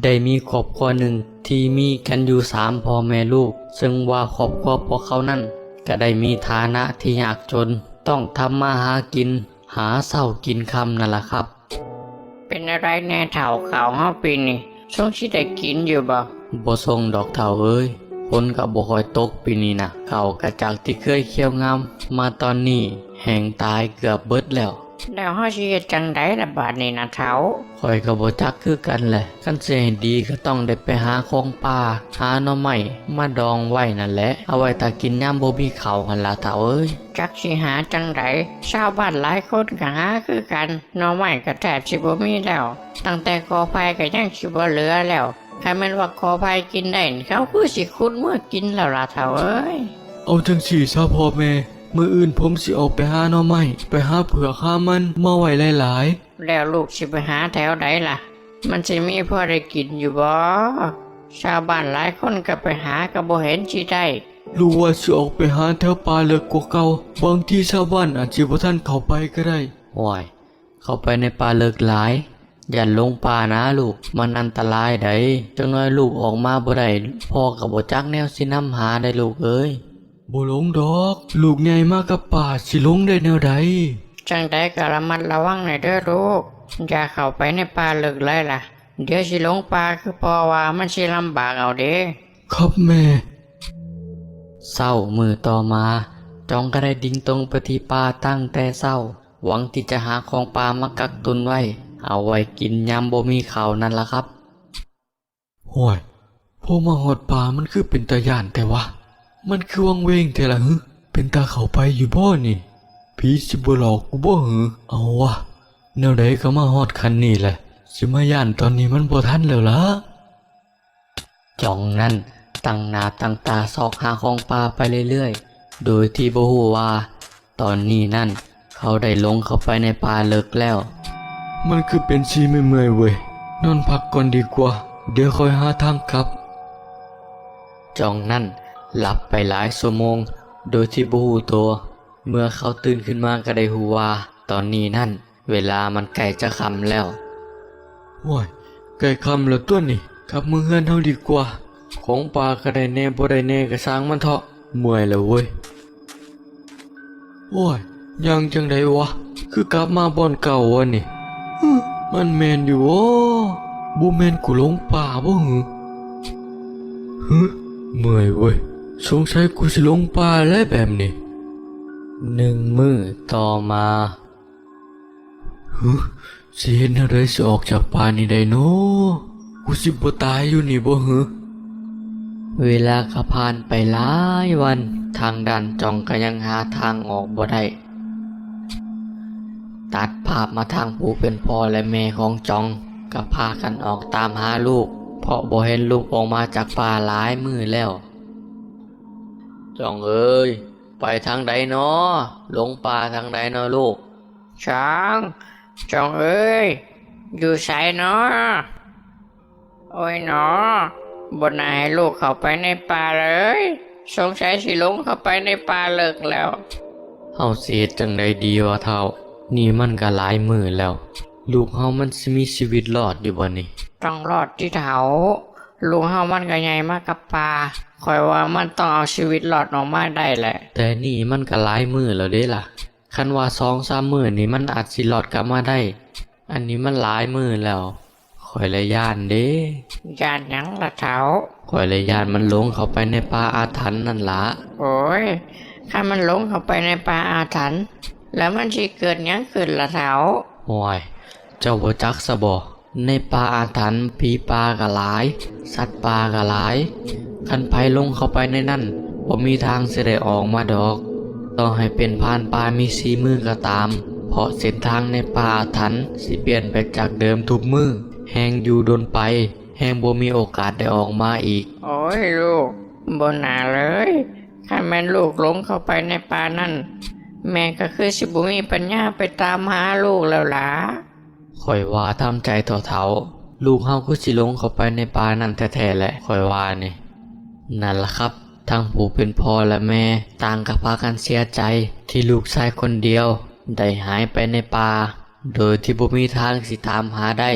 ได้มีครอบครัวหนึ่งที่มีกันอยู่3 พ่อแม่ลูกซึ่งว่าครอบครัวพวกเขานั้นก็ได้มีฐานะที่ยากจนต้องทำมาหากินหาเช้ากินค่ำนั่นล่ะครับเป็นอะไรแน่เฒ่าเขาเฮาปีนี่ช่วงที่ได้กินอยู่บ่ส่งดอกเฒ่าเอ้ยฝนก็บ่ค่อยตกปีนี้นะเขาวก็จากที่เคยเขียวงามมาตอนนี้แห้งตายเกือบเบิดแล้วแล้วเฮาสิเฮ็ดจังไดล่ะบาดนี้นะเฒ่าข้อยก็บ่จักคือกันแหละคันสิให้ดีก็ต้องได้ไปหาของป่าหาหน่อไม้มาดองไว้นั่นแหละเอาไว้ถ้ากินยามบ่มีข้าวหั่นล่ะเฒ่าเอ้ยจักสิหาจังไดชาวบ้านหลายคนก็หาคือกันหน่อไม้ก็แทบสิบ่มีแล้วตั้งแต่กอไผ่ก็ยังสิบ่เหลือแล้วถ้าแม่นว่าขอไผ่กินได้เขาคือสิขุดเมื่อกินแล้วล่ะเฒ่าเอ้ยเอาจังสี่ซะพ่อแม่มื้ออื่นผมสิออกไปหาหน่อไม้ไปหาเผือกหามันมาไว้หลายแล้วลูกสิไปหาแถวใดล่ะมันสิมีพอได้กินอยู่บ่ชาวบ้านหลายคนก็ไปหาก็บ่เห็นสิได้ๆรู้ว่าสิออกไปหาแถวป่าเลิกกว่าเก่าบางทีชาวบ้านอาจสิบ่ทันเข้าไปก็ได้โอ้ยเข้าไปในป่าเลิกหลายอย่าลงป่านะลูกมันอันตรายได้จังน้อยลูกออกมาบ่ได้พ่อก็บ่จักแนวสินำหาได้ลูกเอ้ยบ่หลงดอกลูกใหญ่มากับป่าสิหลงได้แนวใดจังใดก็ระมัดระวังหน่อยเด้อลูกอย่าเข้าไปในป่าลึกเลยล่ะเดี๋ยวสิหลงป่าคือเพราะว่ามันสิลำบากเอาเด้ครับแม่เศร้ามือต่อมาจองก็ได้ดิ่งตรงไปที่ป่าตั้งแต่เศร้าหวังที่จะหาของป่ามากักตุนไว้เอาไว้กินยามบ่มีข้าวนั่นล่ะครับห้วยพอมาหอดป่ามันคือเป็นตาย่านแต่ว่ามันคือวังเวงแต่ละหึเป็นตาเข้าไปอยู่บ่นี่ผีสิบ่หลอกกูบ่หึเอาวะแนวใดก็มาฮอดคันนี้แหละสิมาย่านตอนนี้มันบ่ทันแล้วล่ะจ่องนั้นตั้งหน้าตั้งตาซอกหาของป่าไปเรื่อยๆโดยที่บ่ฮู้ว่าตอนนี้นั่นเขาได้ลงเข้าไปในป่าลึกแล้วมันคือเป็นชีเมื่อยๆเว้ยนอนพักก่อนดีกว่าเดี๋ยวค่อยหาทางกลับจ่องนั้นหลับไปหลายชั่วโมงโดยที่บ่ฮู้ตัวเมื่อเขาตื่นขึ้นมาก็ได้ฮู้ว่าตอนนี้นั่นเวลามันใกล้จะค่ำแล้วโอ้ยใกล้ค่ำแล้วตัวนี่กลับมือเฮือนเฮาดีกว่าของป่าก็ได้แน่บ่ได้แน่ก็สร้างมันเถาะเมื่อยแล้วเว้ยโอ้ยยังจังไดวะคือกลับมาบ่อนเก่าวะนี่มันแม่นอยู่โอ้บ่แม่นกูหลงป่าบ่เมื่อยเว้ยสงสัยกูสิหลงป่าแล้วแบบนี้1 มื้อต่อมาสิเห็นอะไรสิออกจากป่านี่ได้เนาะกูสิบ่ตายอยู่นี่บ่เวลาก็ผ่านไปหลายวันทางด้านจ่องก็ยังหาทางออกบ่ได้ตัดภาพมาทางผู้เป็นพ่อและแม่ของจ่องก็พากันออกตามหาลูกเพราะบ่เห็นลูกออกมาจากป่าหลายมื้อแล้วจ่องเอ้ยไปทางใดเนาะลงป่าทางใดเนาะลูกช้างจองเอ้ยอยู่ไสเนาะโอ้ยเนาะบ่น่าให้ลูกเข้าไปในป่าเลยสงสัยสิหลงเข้าไปในป่าเลิกแล้วเฮาสิเฮ็ดจังใดดีวะเฒ่านี่มันก็หลายมื้อแล้วลูกเฮามันสิมีชีวิตรอดอยู่บ่นี่ต้องรอดที่เฒ่าลูกเฮามันก็ใหญ่มากับป่าข่อยว่ามันต้องเอาชีวิตรอดออกมาได้แหละแต่นี่มันก็หลายมื้อแล้วเด้ล่ะคันว่า2-3 มื้อนี่มันอาจสิรอดกลับมาได้อันนี้มันหลายมื้อแล้วข่อยเลยย่านเด้ย่านหยังล่ะเฒ่าข่อยเลยย่านมันหลงเข้าไปในป่าอาถรรพ์นั่นล่ะโอ้ยถ้ามันหลงเข้าไปในป่าอาถรรพ์แล้วมันสิเกิดหยังขึ้นล่ะเฒ่าโอ้ยเจ้าบ่จักซะบ่ในป่าอาถรรพ์ผีป่าก็หลายสัตว์ป่าก็หลายคันไผลงเข้าไปในนั้นบ่มีทางสิได้ออกมาดอกต้องให้เป็นผ่านป่ามี4 มือก็ตามเพราะเส้นทางในป่าอาถรรพ์สิเปลี่ยนไปจากเดิมทุกมือแฮงอยู่ดนไปแฮงบ่มีโอกาสได้ออกมาอีกโอ้ยลูกบ่น่าเลยถ้าแม่นลูกหลงเข้าไปในป่านั่นแม่ก็คือสิบ่มีปัญญาไปตามหาลูกแล้วล่ะข่อยว่าทำใจเฒ่าๆลูกเฮาคือสิหลงเข้าไปในป่านั่นแท้ๆแหละข่อยว่านี่นั่นล่ะครับทั้งผู้เป็นพ่อและแม่ต่างก็พากันเสียใจที่ลูกชายคนเดียวได้หายไปในป่าโดยที่บ่มีทางสิตามหาได้